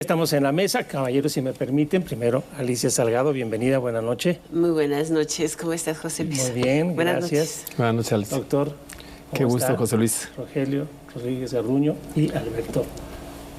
Estamos en la mesa, caballeros, si me permiten. Primero, Alicia Salgado, bienvenida, buenas noches. Muy buenas noches, ¿cómo estás, José Luis? Muy bien, buenas gracias. Noches. Buenas noches, Alicia. Doctor, qué gusto, está? José Luis. Rogelio Rodríguez Garduño y Alberto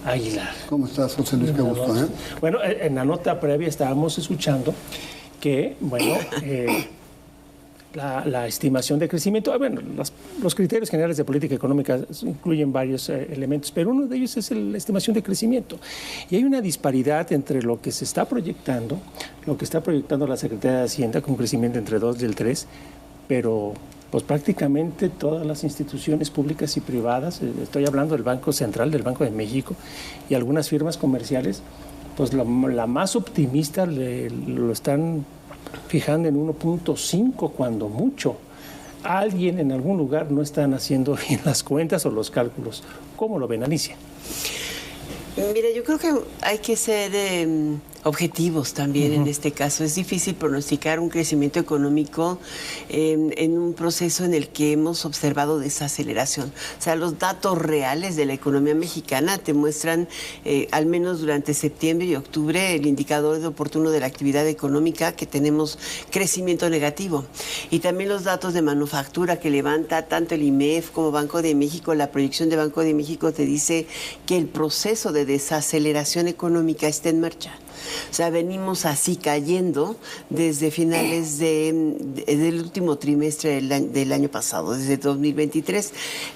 Aguilar. ¿Cómo estás, José Luis? Qué gusto, ¿eh? Bueno, en la nota previa estábamos escuchando que, bueno, la estimación de crecimiento, bueno, los criterios generales de política económica incluyen varios elementos, pero uno de ellos es la estimación de crecimiento. Y hay una disparidad entre lo que se está proyectando, lo que está proyectando la Secretaría de Hacienda con un crecimiento entre 2 y el 3, pero pues prácticamente todas las instituciones públicas y privadas, estoy hablando del Banco Central, del Banco de México y algunas firmas comerciales, pues la más optimista lo están fijando en 1.5 cuando mucho. Alguien en algún lugar no están haciendo bien las cuentas o los cálculos. ¿Cómo lo ven, Alicia? Mira, yo creo que hay que ser objetivos también en este caso. Es difícil pronosticar un crecimiento económico en un proceso en el que hemos observado desaceleración. O sea, los datos reales de la economía mexicana te muestran, al menos durante septiembre y octubre, el indicador de oportuno de la actividad económica, que tenemos crecimiento negativo. Y también los datos de manufactura que levanta tanto el IMEF como Banco de México. La proyección de Banco de México te dice que el proceso de desaceleración económica está en marcha. O sea, venimos así cayendo desde finales del último trimestre del año pasado, desde 2023.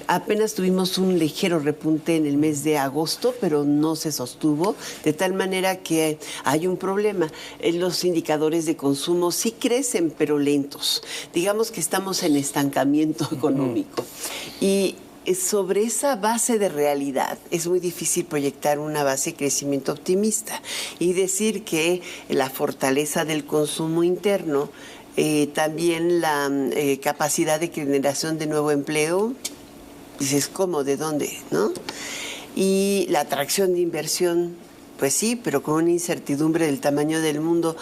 Apenas tuvimos un ligero repunte en el mes de agosto, pero no se sostuvo, de tal manera que hay un problema. Los indicadores de consumo sí crecen, pero lentos. Digamos que estamos en estancamiento económico. Y sobre esa base de realidad es muy difícil proyectar una base de crecimiento optimista y decir que la fortaleza del consumo interno, también la capacidad de generación de nuevo empleo, dices, ¿cómo? ¿De dónde? ¿No? Y la atracción de inversión, pues sí, pero con una incertidumbre del tamaño del mundo,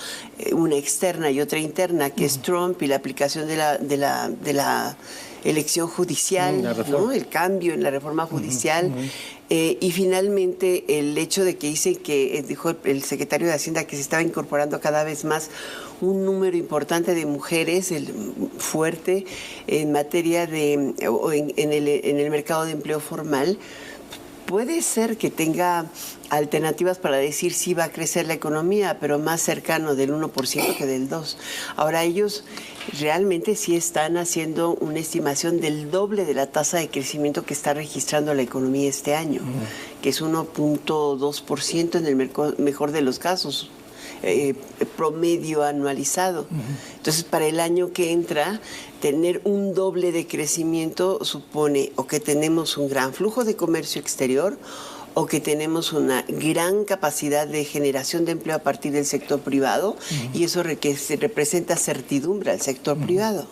una externa y otra interna, que es Trump y la aplicación de la elección judicial, ¿no? El cambio en la reforma judicial. Y finalmente el hecho de que dicen que, dijo el secretario de Hacienda, que se estaba incorporando cada vez más un número importante de mujeres, fuerte, en materia de, en el mercado de empleo formal. Puede ser que tenga alternativas para decir si va a crecer la economía, pero más cercano del 1% que del 2%. Ahora, ellos realmente sí están haciendo una estimación del doble de la tasa de crecimiento que está registrando la economía este año, que es 1.2% en el mejor de los casos. Promedio anualizado. Entonces, para el año que entra, tener un doble de crecimiento supone o que tenemos un gran flujo de comercio exterior o que tenemos una gran capacidad de generación de empleo a partir del sector privado, y eso representa certidumbre al sector privado.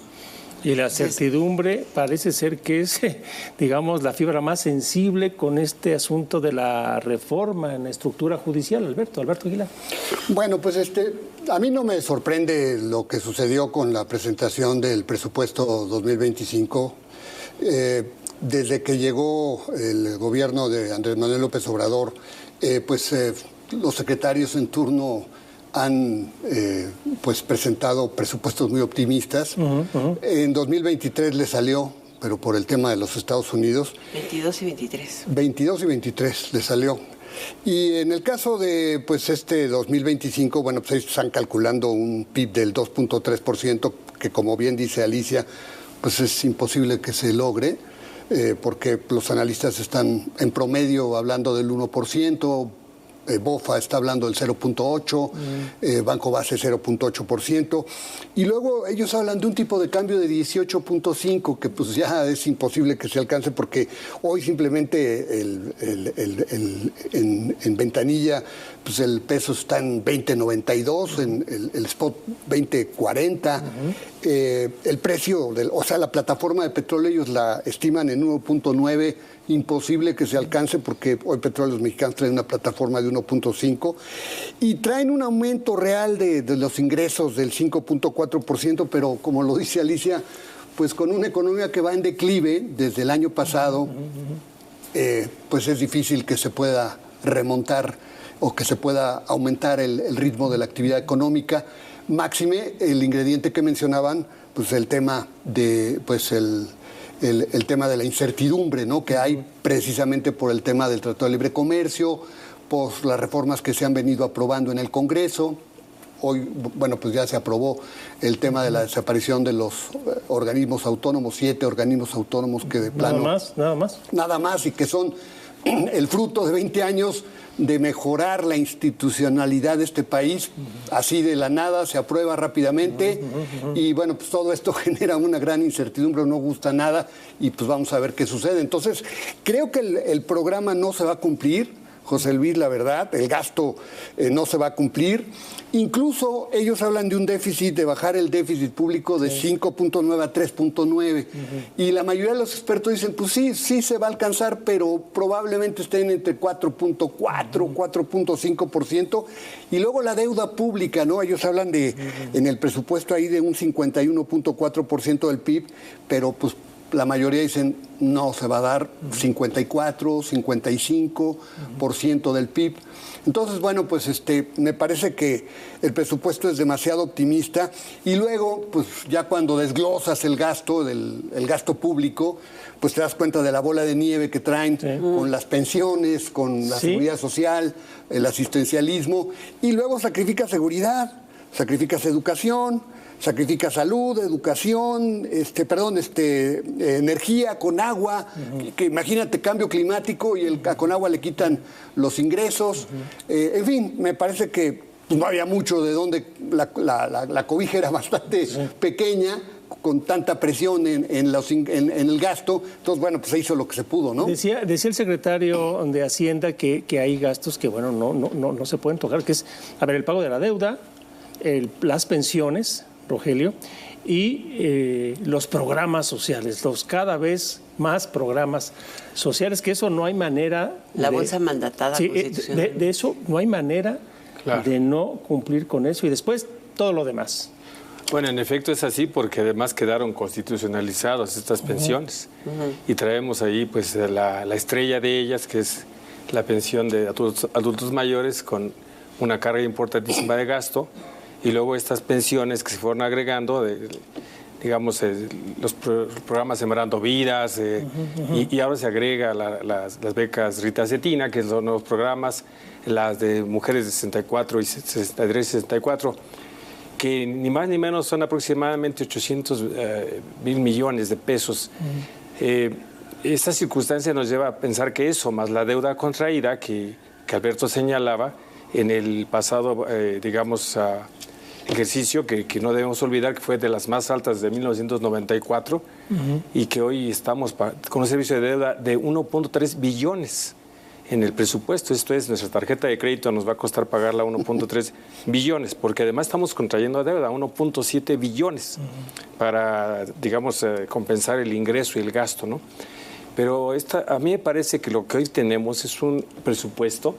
Y la certidumbre parece ser que es, digamos, la fibra más sensible con este asunto de la reforma en la estructura judicial. Alberto Aguilar. Bueno, pues a mí no me sorprende lo que sucedió con la presentación del presupuesto 2025. Desde que llegó el gobierno de Andrés Manuel López Obrador, los secretarios en turno han presentado presupuestos muy optimistas. En 2023 le salió, pero por el tema de los Estados Unidos. 22 y 23. 22 y 23 le salió. Y en el caso de 2025, bueno, pues ellos están calculando un PIB del 2.3%, que como bien dice Alicia, pues es imposible que se logre, porque los analistas están en promedio hablando del 1%, BOFA está hablando del 0.8%, Banco Base 0.8%, y luego ellos hablan de un tipo de cambio de 18.5, que pues ya es imposible que se alcance, porque hoy simplemente en ventanilla pues el peso está en 20.92, en el spot 20.40, el precio, la plataforma de petróleo ellos la estiman en 1.9, imposible que se alcance porque hoy Petróleos Mexicanos trae una plataforma de 1.5 y traen un aumento real de los ingresos del 5.4%, pero como lo dice Alicia, pues con una economía que va en declive desde el año pasado, pues es difícil que se pueda remontar o que se pueda aumentar el ritmo de la actividad económica. Máxime, el ingrediente que mencionaban, pues el tema de, pues el tema de la incertidumbre, ¿no?, que hay precisamente por el tema del Tratado de Libre Comercio, por las reformas que se han venido aprobando en el Congreso. Hoy, bueno, pues ya se aprobó el tema de la desaparición de los organismos autónomos, 7 organismos autónomos que de plano... Nada más, y que son el fruto de 20 años de mejorar la institucionalidad de este país. Así de la nada se aprueba rápidamente y bueno, pues todo esto genera una gran incertidumbre, no gusta nada y pues vamos a ver qué sucede. Entonces, creo que el programa no se va a cumplir, José Luis, la verdad, el gasto no se va a cumplir. Incluso ellos hablan de un déficit, de bajar el déficit público de 5.9 a 3.9. Y la mayoría de los expertos dicen, pues sí se va a alcanzar, pero probablemente estén entre 4.4, 4.5%. Y luego la deuda pública, ¿no? Ellos hablan de, en el presupuesto ahí de un 51.4% del PIB, pero pues la mayoría dicen no se va a dar 54, 55% del PIB. Entonces, bueno, pues me parece que el presupuesto es demasiado optimista y luego, pues ya cuando desglosas el gasto, el gasto público, pues te das cuenta de la bola de nieve que traen con las pensiones, con la seguridad social, el asistencialismo, y luego sacrificas seguridad, sacrificas educación, sacrifica salud, educación, energía con agua, que imagínate cambio climático y con agua le quitan los ingresos. En fin, me parece que no había mucho de donde la cobija era bastante pequeña, con tanta presión en el gasto. Entonces, bueno, pues se hizo lo que se pudo, ¿no? Decía el secretario de Hacienda que hay gastos que, bueno, no se pueden tocar, que es, a ver, el pago de la deuda, las pensiones, Rogelio, y los programas sociales, los cada vez más programas sociales, que eso no hay manera... La bolsa mandatada constitucional. De eso no hay manera de no cumplir con eso, y después todo lo demás. Bueno, en efecto es así, porque además quedaron constitucionalizadas estas pensiones, y traemos ahí pues la estrella de ellas, que es la pensión de adultos mayores, con una carga importantísima de gasto. Y luego estas pensiones que se fueron agregando, digamos, los programas Sembrando Vidas, y ahora se agrega las becas Rita Cetina, que son nuevos programas, las de mujeres de 64 y 63 y 64, que ni más ni menos son aproximadamente 800 mil millones de pesos. Esta circunstancia nos lleva a pensar que eso, más la deuda contraída que Alberto señalaba en el pasado, ejercicio que no debemos olvidar que fue de las más altas de 1994 y que hoy estamos con un servicio de deuda de 1.3 billones en el presupuesto. Esto es, nuestra tarjeta de crédito nos va a costar pagarla 1.3 billones, porque además estamos contrayendo deuda 1.7 billones para, digamos, compensar el ingreso y el gasto, ¿no? Pero a mí me parece que lo que hoy tenemos es un presupuesto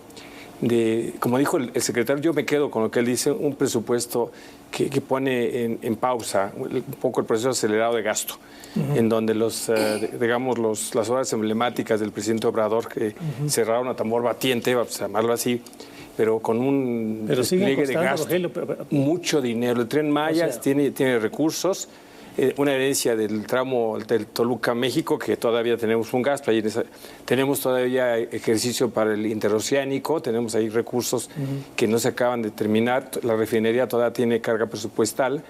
como dijo el secretario, yo me quedo con lo que él dice, un presupuesto que pone en pausa un poco el proceso acelerado de gasto, en donde las obras emblemáticas del presidente Obrador, que cerraron a tambor batiente, vamos a llamarlo así, pero con un despliegue de gasto, mucho dinero. El Tren Maya tiene recursos, una herencia del tramo del Toluca-México, que todavía tenemos un gasto, ahí tenemos todavía ejercicio para el interoceánico, tenemos ahí recursos que no se acaban de terminar, la refinería todavía tiene carga presupuestal,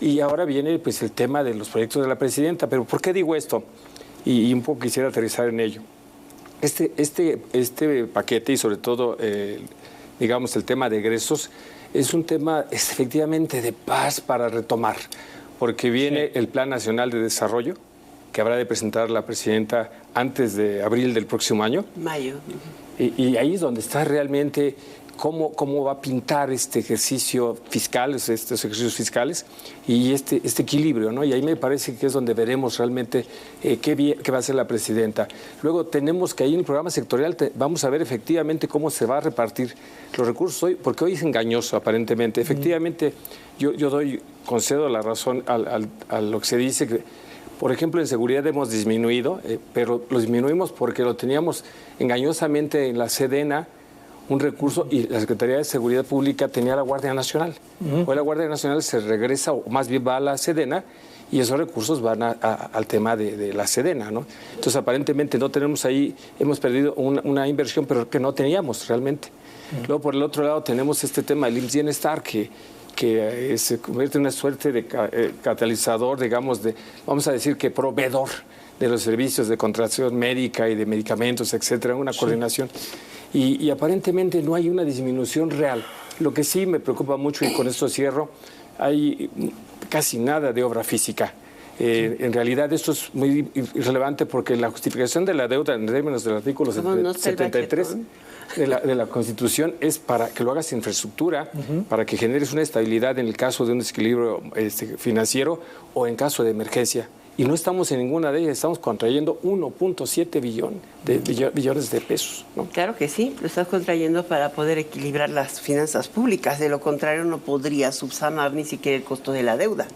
y ahora viene pues el tema de los proyectos de la presidenta. Pero ¿por qué digo esto? Y un poco quisiera aterrizar en ello. Este paquete, y sobre todo, digamos, el tema de egresos, es un tema efectivamente de paz para retomar, porque viene el Plan Nacional de Desarrollo, que habrá de presentar la presidenta antes de abril del próximo año. Mayo. Y ahí es donde está realmente cómo va a pintar este ejercicio fiscal, estos ejercicios fiscales, y este equilibrio, ¿no? Y ahí me parece que es donde veremos realmente qué va a hacer la presidenta. Luego tenemos que ahí en el programa sectorial vamos a ver efectivamente cómo se va a repartir los recursos hoy, porque hoy es engañoso aparentemente. Efectivamente, yo concedo la razón a lo que se dice que, por ejemplo, en seguridad hemos disminuido, pero lo disminuimos porque lo teníamos engañosamente en la Sedena un recurso y la Secretaría de Seguridad Pública tenía la Guardia Nacional. Hoy la Guardia Nacional se regresa, o más bien va a la Sedena, y esos recursos van al tema de la Sedena, ¿no? Entonces, aparentemente no tenemos ahí, hemos perdido una inversión, pero que no teníamos realmente. Luego, por el otro lado, tenemos este tema del IMSS Bienestar, que se convierte en una suerte de catalizador, digamos, vamos a decir que proveedor de los servicios de contratación médica y de medicamentos, etcétera, una coordinación. Y aparentemente no hay una disminución real. Lo que sí me preocupa mucho, y con esto cierro, hay casi nada de obra física. En realidad esto es muy irrelevante porque la justificación de la deuda en términos del artículo 73 de la Constitución es para que lo hagas infraestructura, para que generes una estabilidad en el caso de un desequilibrio financiero o en caso de emergencia. Y no estamos en ninguna de ellas, estamos contrayendo 1.7 billones de pesos, ¿no? Claro que sí, lo estás contrayendo para poder equilibrar las finanzas públicas. De lo contrario, no podrías subsanar ni siquiera el costo de la deuda.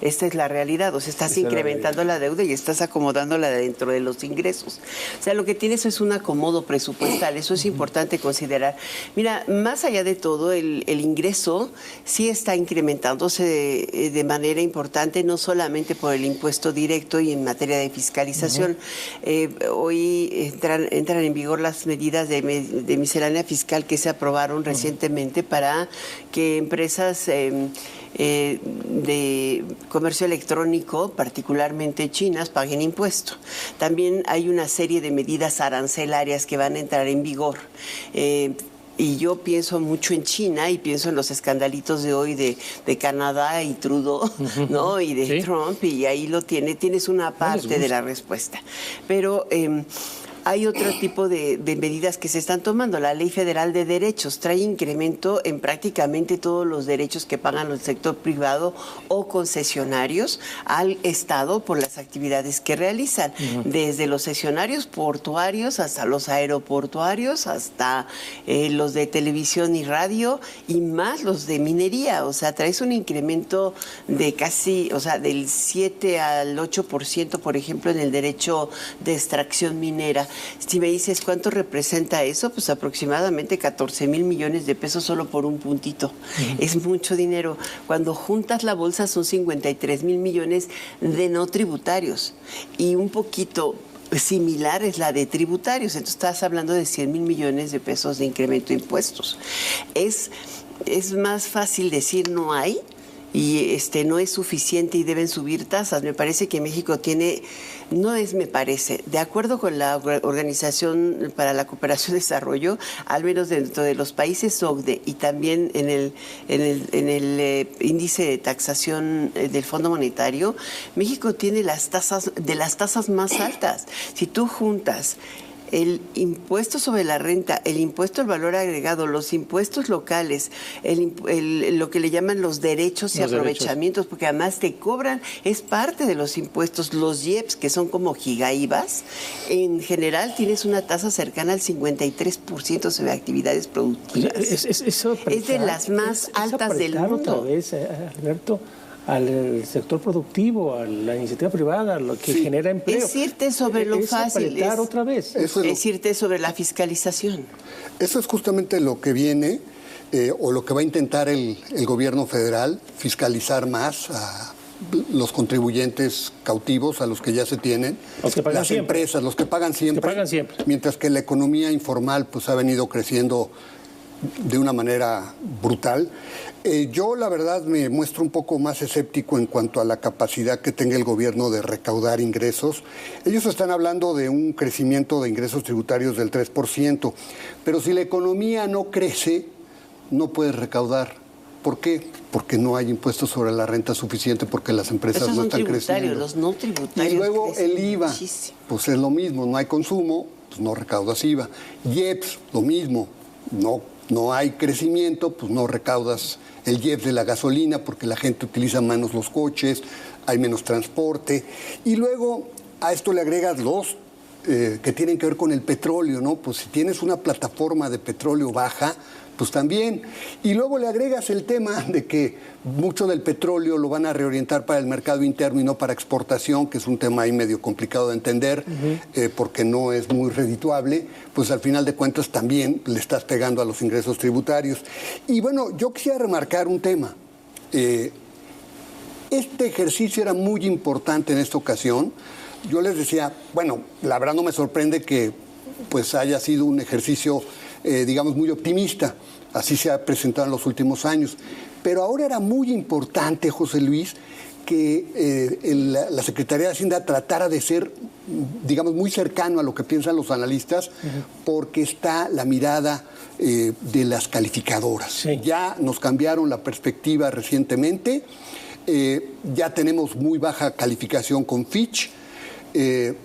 Esta es la realidad, o sea, estás incrementando la deuda y estás acomodándola dentro de los ingresos. O sea, lo que tienes es un acomodo presupuestal, eso es importante considerar. Mira, más allá de todo, el ingreso sí está incrementándose de manera importante, no solamente por el impuesto directo y en materia de fiscalización. Hoy entran en vigor las medidas de miscelánea fiscal que se aprobaron recientemente para que empresas de comercio electrónico, particularmente chinas, paguen impuesto. También hay una serie de medidas arancelarias que van a entrar en vigor. Y yo pienso mucho en China y pienso en los escandalitos de hoy de Canadá y Trudeau, ¿no? Y de Trump, y ahí tienes una parte de la respuesta. Pero hay otro tipo de medidas que se están tomando. La Ley Federal de Derechos trae incremento en prácticamente todos los derechos que pagan el sector privado o concesionarios al Estado por las actividades que realizan, desde los concesionarios portuarios hasta los aeroportuarios, hasta los de televisión y radio y más los de minería. O sea, traes un incremento de casi, o sea, del 7 al 8%, por ejemplo, en el derecho de extracción minera. Si me dices cuánto representa eso, pues aproximadamente 14,000 millones de pesos solo por un puntito. Es mucho dinero. Cuando juntas la bolsa son 53,000 millones de no tributarios y un poquito similar es la de tributarios. Entonces estás hablando de 100,000 millones de pesos de incremento de impuestos. Es más fácil decir no hay y no es suficiente y deben subir tasas. Me parece que México de acuerdo con la Organización para la Cooperación y Desarrollo, al menos dentro de los países OCDE y también en el índice de taxación del Fondo Monetario, México tiene las tasas más altas. Si tú juntas el impuesto sobre la renta, el impuesto al valor agregado, los impuestos locales, lo que le llaman los derechos y aprovechamientos, porque además te cobran, es parte de los impuestos, los IEPS, que son como gigaivas, en general tienes una tasa cercana al 53% sobre actividades productivas. Es de las más altas del mundo. Otra vez, Alberto, al sector productivo, a la iniciativa privada, lo que genera empleo. Es irte sobre lo fácil. Otra vez. Es irte sobre la fiscalización. Eso es justamente lo que viene, o lo que va a intentar el gobierno federal, fiscalizar más a los contribuyentes cautivos, a los que ya se tienen, los que pagan las siempre. Empresas, los que pagan siempre, mientras que la economía informal pues ha venido creciendo de una manera brutal. Yo la verdad me muestro un poco más escéptico en cuanto a la capacidad que tenga el gobierno de recaudar ingresos. Ellos están hablando de un crecimiento de ingresos tributarios del 3%, pero si la economía no crece, no puedes recaudar. ¿Por qué? Porque no hay impuestos sobre la renta suficiente, porque las empresas no están creciendo. Los no tributarios. Y luego el IVA, muchísimo. Pues es lo mismo, no hay consumo, pues no recaudas IVA. IEPS, lo mismo, no hay crecimiento, pues no recaudas el IEPS de la gasolina porque la gente utiliza menos los coches, hay menos transporte. Y luego a esto le agregas los que tienen que ver con el petróleo, ¿no? Pues si tienes una plataforma de petróleo baja, pues también. Y luego le agregas el tema de que mucho del petróleo lo van a reorientar para el mercado interno y no para exportación, que es un tema ahí medio complicado de entender, porque no es muy redituable, pues al final de cuentas también le estás pegando a los ingresos tributarios. Y bueno, yo quisiera remarcar un tema. Este ejercicio era muy importante en esta ocasión. Yo les decía, bueno, la verdad no me sorprende que pues haya sido un ejercicio, digamos, muy optimista. Así se ha presentado en los últimos años. Pero ahora era muy importante, José Luis, que la Secretaría de Hacienda tratara de ser, digamos, muy cercano a lo que piensan los analistas, porque está la mirada de las calificadoras. Sí. Ya nos cambiaron la perspectiva recientemente, ya tenemos muy baja calificación con Fitch.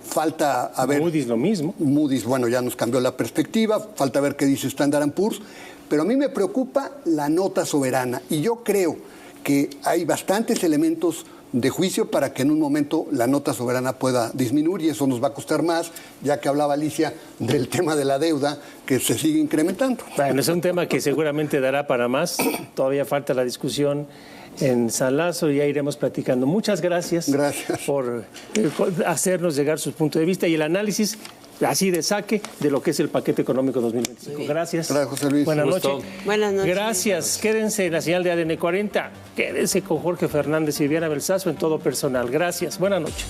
Falta a ver. Moody's lo mismo. Moody's, bueno, ya nos cambió la perspectiva, falta ver qué dice Standard & Poor's, pero a mí me preocupa la nota soberana y yo creo que hay bastantes elementos de juicio para que en un momento la nota soberana pueda disminuir y eso nos va a costar más, ya que hablaba Alicia del tema de la deuda que se sigue incrementando. Bueno, es un tema que seguramente dará para más, todavía falta la discusión en San Lázaro, ya iremos platicando. Muchas gracias, por hacernos llegar sus puntos de vista y el análisis así de saque de lo que es el paquete económico 2025. Gracias. Gracias, José Luis. Buenas noches. Buenas noches. Gracias. Quédense en la señal de ADN 40. Quédense con Jorge Fernández y Viviana Belsazo en Todo Personal. Gracias. Buenas noches.